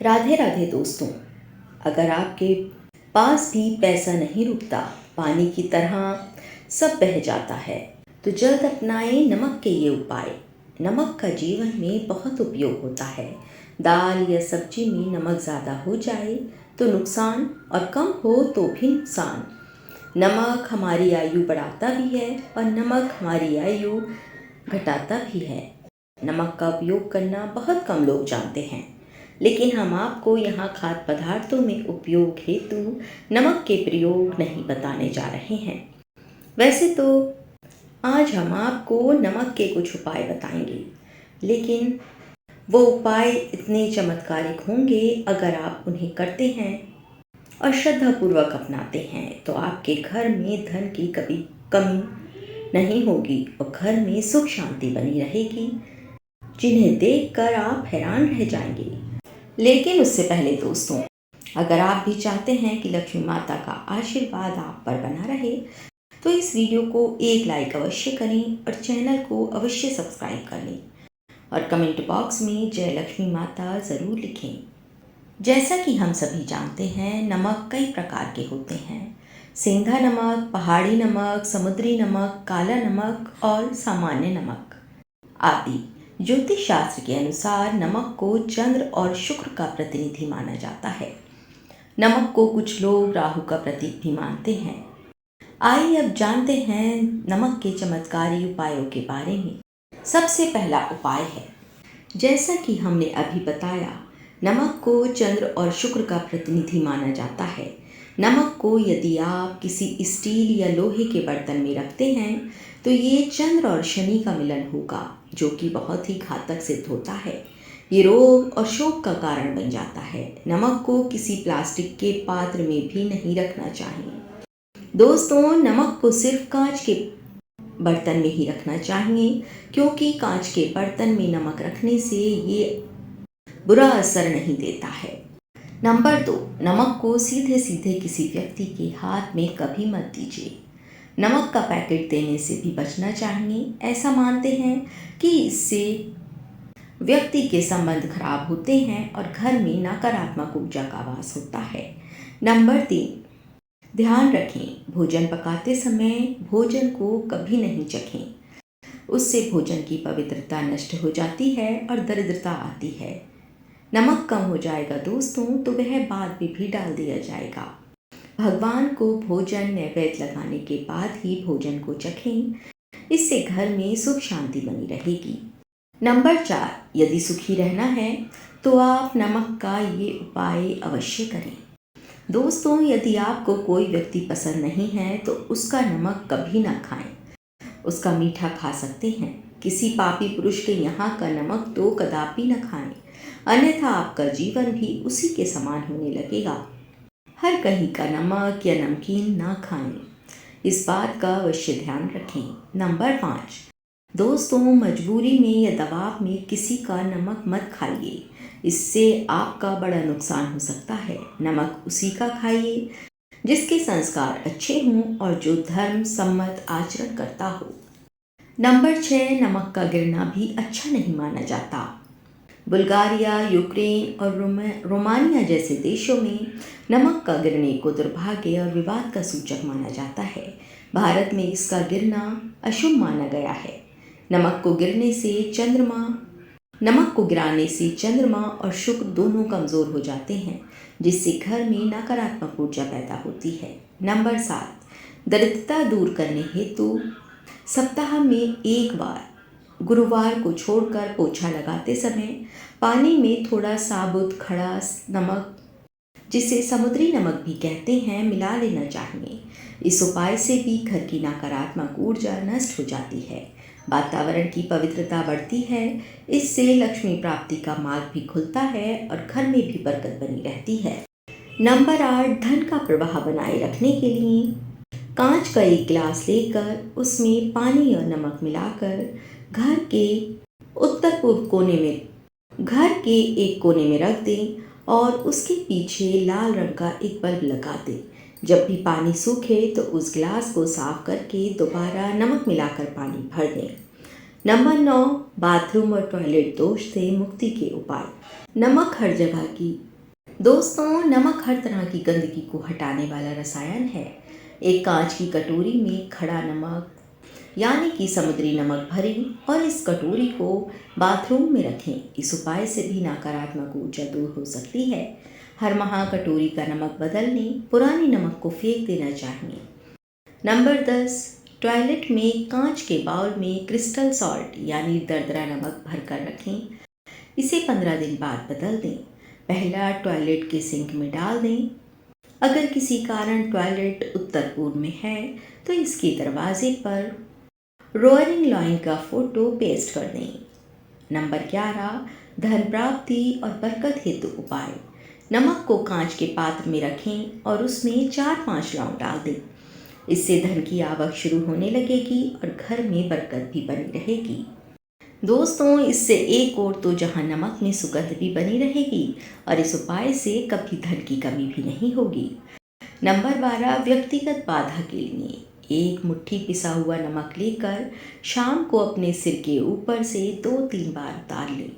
राधे राधे दोस्तों। अगर आपके पास भी पैसा नहीं रुकता, पानी की तरह सब बह जाता है, तो जल्द अपनाएं नमक के ये उपाय। नमक का जीवन में बहुत उपयोग होता है। दाल या सब्जी में नमक ज़्यादा हो जाए तो नुकसान, और कम हो तो भी नुकसान। नमक हमारी आयु बढ़ाता भी है और नमक हमारी आयु घटाता भी है। नमक का उपयोग करना बहुत कम लोग जानते हैं, लेकिन हम आपको यहाँ खाद्य पदार्थों में उपयोग हेतु नमक के प्रयोग नहीं बताने जा रहे हैं। वैसे तो आज हम आपको नमक के कुछ उपाय बताएंगे, लेकिन वो उपाय इतने चमत्कारिक होंगे अगर आप उन्हें करते हैं और श्रद्धापूर्वक अपनाते हैं तो आपके घर में धन की कभी कमी नहीं होगी और घर में सुख शांति बनी रहेगी, जिन्हें देखकर आप हैरान रह जाएंगे। लेकिन उससे पहले दोस्तों, अगर आप भी चाहते हैं कि लक्ष्मी माता का आशीर्वाद आप पर बना रहे, तो इस वीडियो को एक लाइक अवश्य करें और चैनल को अवश्य सब्सक्राइब कर लें और कमेंट बॉक्स में जय लक्ष्मी माता ज़रूर लिखें। जैसा कि हम सभी जानते हैं, नमक कई प्रकार के होते हैं। सेंधा नमक, पहाड़ी नमक, समुद्री नमक, काला नमक और सामान्य नमक आदि। ज्योतिष शास्त्र के अनुसार नमक को चंद्र और शुक्र का प्रतिनिधि माना जाता है। नमक को कुछ लोग राहु का प्रतीक भी मानते हैं। आइए अब जानते हैं नमक के चमत्कारी उपायों के बारे में। सबसे पहला उपाय है, जैसा कि हमने अभी बताया, नमक को चंद्र और शुक्र का प्रतिनिधि माना जाता है। नमक को यदि आप किसी स्टील या लोहे के बर्तन में रखते हैं तो ये चंद्र और शनि का मिलन होगा, जो कि बहुत ही घातक सिद्ध होता है। ये रोग और शोक का कारण बन जाता है। नमक को किसी प्लास्टिक के पात्र में भी नहीं रखना चाहिए। दोस्तों, नमक को सिर्फ कांच के बर्तन में ही रखना चाहिए, क्योंकि कांच के बर्तन में नमक रखने से ये बुरा असर नहीं देता है। नंबर 2, नमक को सीधे सीधे किसी व्यक्ति के हाथ में कभी मत दीजिए। नमक का पैकेट देने से भी बचना चाहिए। ऐसा मानते हैं कि इससे व्यक्ति के संबंध खराब होते हैं और घर में नकारात्मक ऊर्जा का वास होता है। नंबर 3, ध्यान रखें, भोजन पकाते समय भोजन को कभी नहीं चखें। उससे भोजन की पवित्रता नष्ट हो जाती है और दरिद्रता आती है। नमक कम हो जाएगा दोस्तों तो वह बाद में भी डाल दिया जाएगा। भगवान को भोजन नैवेद्य लगाने के बाद ही भोजन को चखें, इससे घर में सुख शांति बनी रहेगी। नंबर 4, यदि सुखी रहना है तो आप नमक का ये उपाय अवश्य करें। दोस्तों, यदि आपको कोई व्यक्ति पसंद नहीं है तो उसका नमक कभी ना खाएं। उसका मीठा खा सकते हैं, किसी पापी पुरुष के यहाँ का नमक तो कदापि न खाएं, अन्यथा आपका जीवन भी उसी के समान होने लगेगा। हर कहीं का नमक या नमकीन ना खाएं, इस बात का अवश्य ध्यान रखें। नंबर 5, दोस्तों, मजबूरी में या दबाव में किसी का नमक मत खाइए, इससे आपका बड़ा नुकसान हो सकता है। नमक उसी का खाइए जिसके संस्कार अच्छे हों और जो धर्म सम्मत आचरण करता हो। नंबर 6, नमक का गिरना भी अच्छा नहीं माना जाता। बुल्गारिया, यूक्रेन और रोमानिया जैसे देशों में नमक का गिरने को दुर्भाग्य और विवाद का सूचक माना जाता है। भारत में इसका गिरना अशुभ माना गया है। नमक को गिराने से चंद्रमा और शुक्र दोनों कमज़ोर हो जाते हैं, जिससे घर में नकारात्मक ऊर्जा पैदा होती है। नंबर 7, दरिद्रता दूर करने हेतु सप्ताह में एक बार गुरुवार को छोड़कर पोछा लगाते समय पानी में थोड़ा साबुत खड़ा नमक, जिसे समुद्री नमक भी कहते हैं, मिला लेना चाहिए। इस उपाय से भी घर की नकारात्मक ऊर्जा नष्ट हो जाती है, वातावरण की पवित्रता बढ़ती है। इससे लक्ष्मी प्राप्ति का मार्ग भी खुलता है और घर में भी बरकत बनी रहती है। नंबर 8, धन का प्रवाह बनाए रखने के लिए कांच का एक गिलास लेकर उसमें पानी और नमक मिलाकर घर के उत्तर पूर्व घर के एक कोने में रख दें और उसके पीछे लाल रंग का एक बल्ब लगा दें। जब भी पानी सूखे तो उस गिलास को साफ करके दोबारा नमक मिलाकर पानी भर दें। नंबर 9, बाथरूम और टॉयलेट दोष से मुक्ति के उपाय। नमक हर जगह की दोस्तों, नमक हर तरह की गंदगी को हटाने वाला रसायन है। एक कांच की कटोरी में खड़ा नमक यानी कि समुद्री नमक भरें और इस कटोरी को बाथरूम में रखें। इस उपाय से भी नकारात्मक ऊर्जा दूर हो सकती है। हर माह कटोरी का नमक बदल लें, पुराने नमक को फेंक देना चाहिए। नंबर 10, टॉयलेट में कांच के बाउल में क्रिस्टल सॉल्ट यानी दरदरा नमक भरकर रखें। इसे 15 दिन बाद बदल दें। पहला टॉयलेट के सिंक में डाल दें। अगर किसी कारण टॉयलेट उत्तर पूर्व में है तो इसके दरवाजे पर रोअरिंग लाइन का फोटो पेस्ट कर दें। नंबर 11, धन प्राप्ति और बरकत हेतु उपाय। नमक को कांच के पात्र में रखें और उसमें 4-5 लौंग डाल दें। इससे धन की आवक शुरू होने लगेगी और घर में बरकत भी बनी रहेगी। दोस्तों, इससे एक और तो जहां नमक में सुगंध भी बनी रहेगी और इस उपाय से कभी धन की कमी भी नहीं होगी। नंबर 12, व्यक्तिगत बाधा के लिए। एक मुट्ठी पिसा हुआ नमक लेकर शाम को अपने सिर के ऊपर से 2-3 बार उतार लें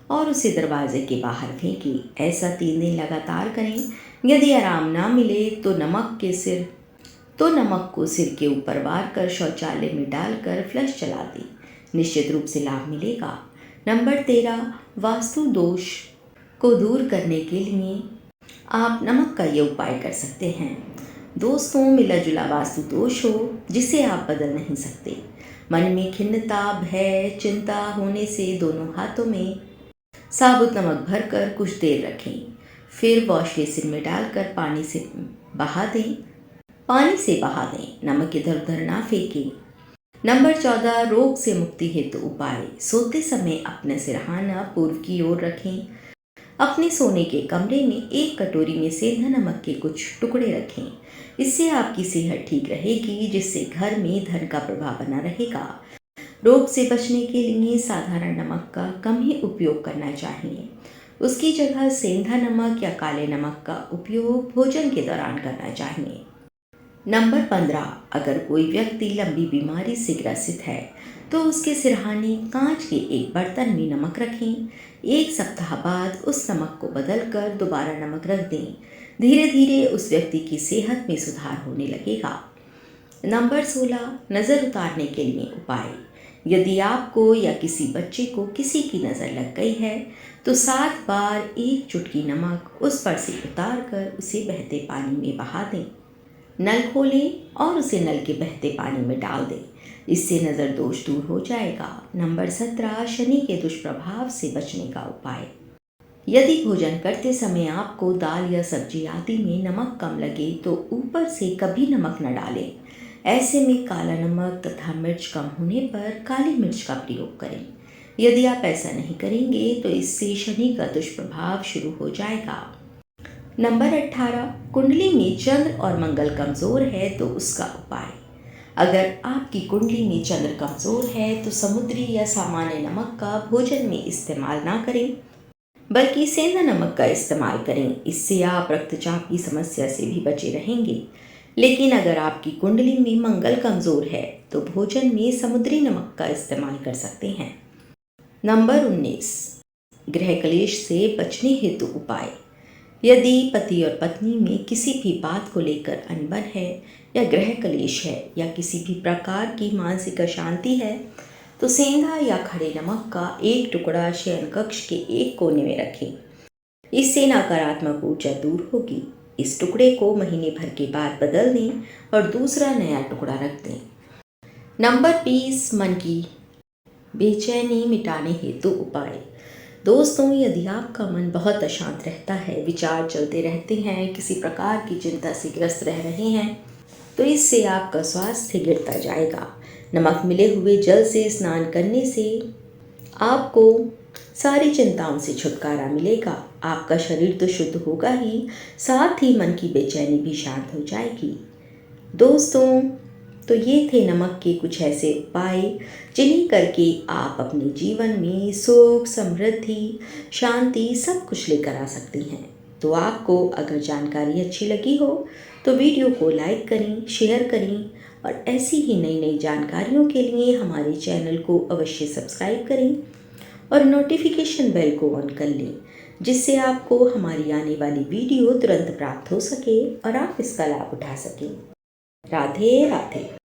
और उसे दरवाजे के बाहर फेंकें। ऐसा 3 दिन लगातार करें। यदि आराम ना मिले तो नमक को सिर के ऊपर वार कर शौचालय में डालकर फ्लश चला दें। निश्चित रूप से लाभ मिलेगा। नंबर 13, वास्तु दोष को दूर करने के लिए आप नमक का ये उपाय कर सकते हैं। दोस्तों, मिला जुला वास्तु दोष हो जिसे आप बदल नहीं सकते। मन में खिन्नता, भय, चिंता होने से दोनों हाथों में साबुत नमक भरकर कुछ देर रखें। फिर वॉश बेसिन में डालकर पानी से बहा दें। नमक इधर उधर ना फेंकें। नंबर 14, रोग से मुक्ति हेतु उपाय। सोते समय अपना सिरहाना पूर्व की ओर रखें। अपने सोने के कमरे में एक कटोरी में सेंधा नमक के कुछ टुकड़े रखें। इससे आपकी सेहत ठीक रहेगी, जिससे घर में धन का प्रभाव बना रहेगा। रोग से बचने के लिए साधारण नमक का कम ही उपयोग करना चाहिए। उसकी जगह सेंधा नमक या काले नमक का उपयोग भोजन के दौरान करना चाहिए। नंबर 15, अगर कोई व्यक्ति लंबी बीमारी से ग्रसित है तो उसके सिरहाने कांच के एक बर्तन में नमक रखें। 1 सप्ताह बाद उस नमक को बदलकर दोबारा नमक रख दें। धीरे धीरे उस व्यक्ति की सेहत में सुधार होने लगेगा। नंबर 16, नज़र उतारने के लिए उपाय। यदि आपको या किसी बच्चे को किसी की नज़र लग गई है तो 7 बार 1 चुटकी नमक उस पर से उतार कर उसे बहते पानी में बहा दें। नल खोलें और उसे नल के बहते पानी में डाल दें। इससे नज़र दोष दूर हो जाएगा। नंबर 17, शनि के दुष्प्रभाव से बचने का उपाय। यदि भोजन करते समय आपको दाल या सब्जी आदि में नमक कम लगे तो ऊपर से कभी नमक न डालें। ऐसे में काला नमक तथा मिर्च कम होने पर काली मिर्च का प्रयोग करें। यदि आप ऐसा नहीं करेंगे तो इससे शनि का दुष्प्रभाव शुरू हो जाएगा। नंबर 18, कुंडली में चंद्र और मंगल कमज़ोर है तो उसका उपाय। अगर आपकी कुंडली में चंद्र कमज़ोर है तो समुद्री या सामान्य नमक का भोजन में इस्तेमाल ना करें, बल्कि सेंधा नमक का इस्तेमाल करें। इससे आप रक्तचाप की समस्या से भी बचे रहेंगे। लेकिन अगर आपकी कुंडली में मंगल कमज़ोर है तो भोजन में समुद्री नमक का इस्तेमाल कर सकते हैं। नंबर 19, गृह कलेश से बचने हेतु उपाय। यदि पति और पत्नी में किसी भी बात को लेकर अनबन है या गृह कलेश है या किसी भी प्रकार की मानसिक अशांति है तो सेंधा या खड़े नमक का एक टुकड़ा शयन कक्ष के एक कोने में रखें। इससे नकारात्मक ऊर्जा दूर होगी। इस टुकड़े को महीने भर के बाद बदल दें और दूसरा नया टुकड़ा रख दें। नंबर 20, मन की बेचैनी मिटाने हेतु उपाय। दोस्तों, यदि आपका मन बहुत अशांत रहता है, विचार चलते रहते हैं, किसी प्रकार की चिंता से ग्रस्त रह रहे हैं तो इससे आपका स्वास्थ्य गिरता जाएगा। नमक मिले हुए जल से स्नान करने से आपको सारी चिंताओं से छुटकारा मिलेगा। आपका शरीर तो शुद्ध होगा ही, साथ ही मन की बेचैनी भी शांत हो जाएगी। दोस्तों, तो ये थे नमक के कुछ ऐसे उपाय जिन्हें करके आप अपने जीवन में सुख, समृद्धि, शांति सब कुछ लेकर आ सकती हैं। तो आपको अगर जानकारी अच्छी लगी हो तो वीडियो को लाइक करें, शेयर करें और ऐसी ही नई नई जानकारियों के लिए हमारे चैनल को अवश्य सब्सक्राइब करें और नोटिफिकेशन बेल को ऑन कर लें, जिससे आपको हमारी आने वाली वीडियो तुरंत प्राप्त हो सके और आप इसका लाभ उठा सकें। राधे राधे।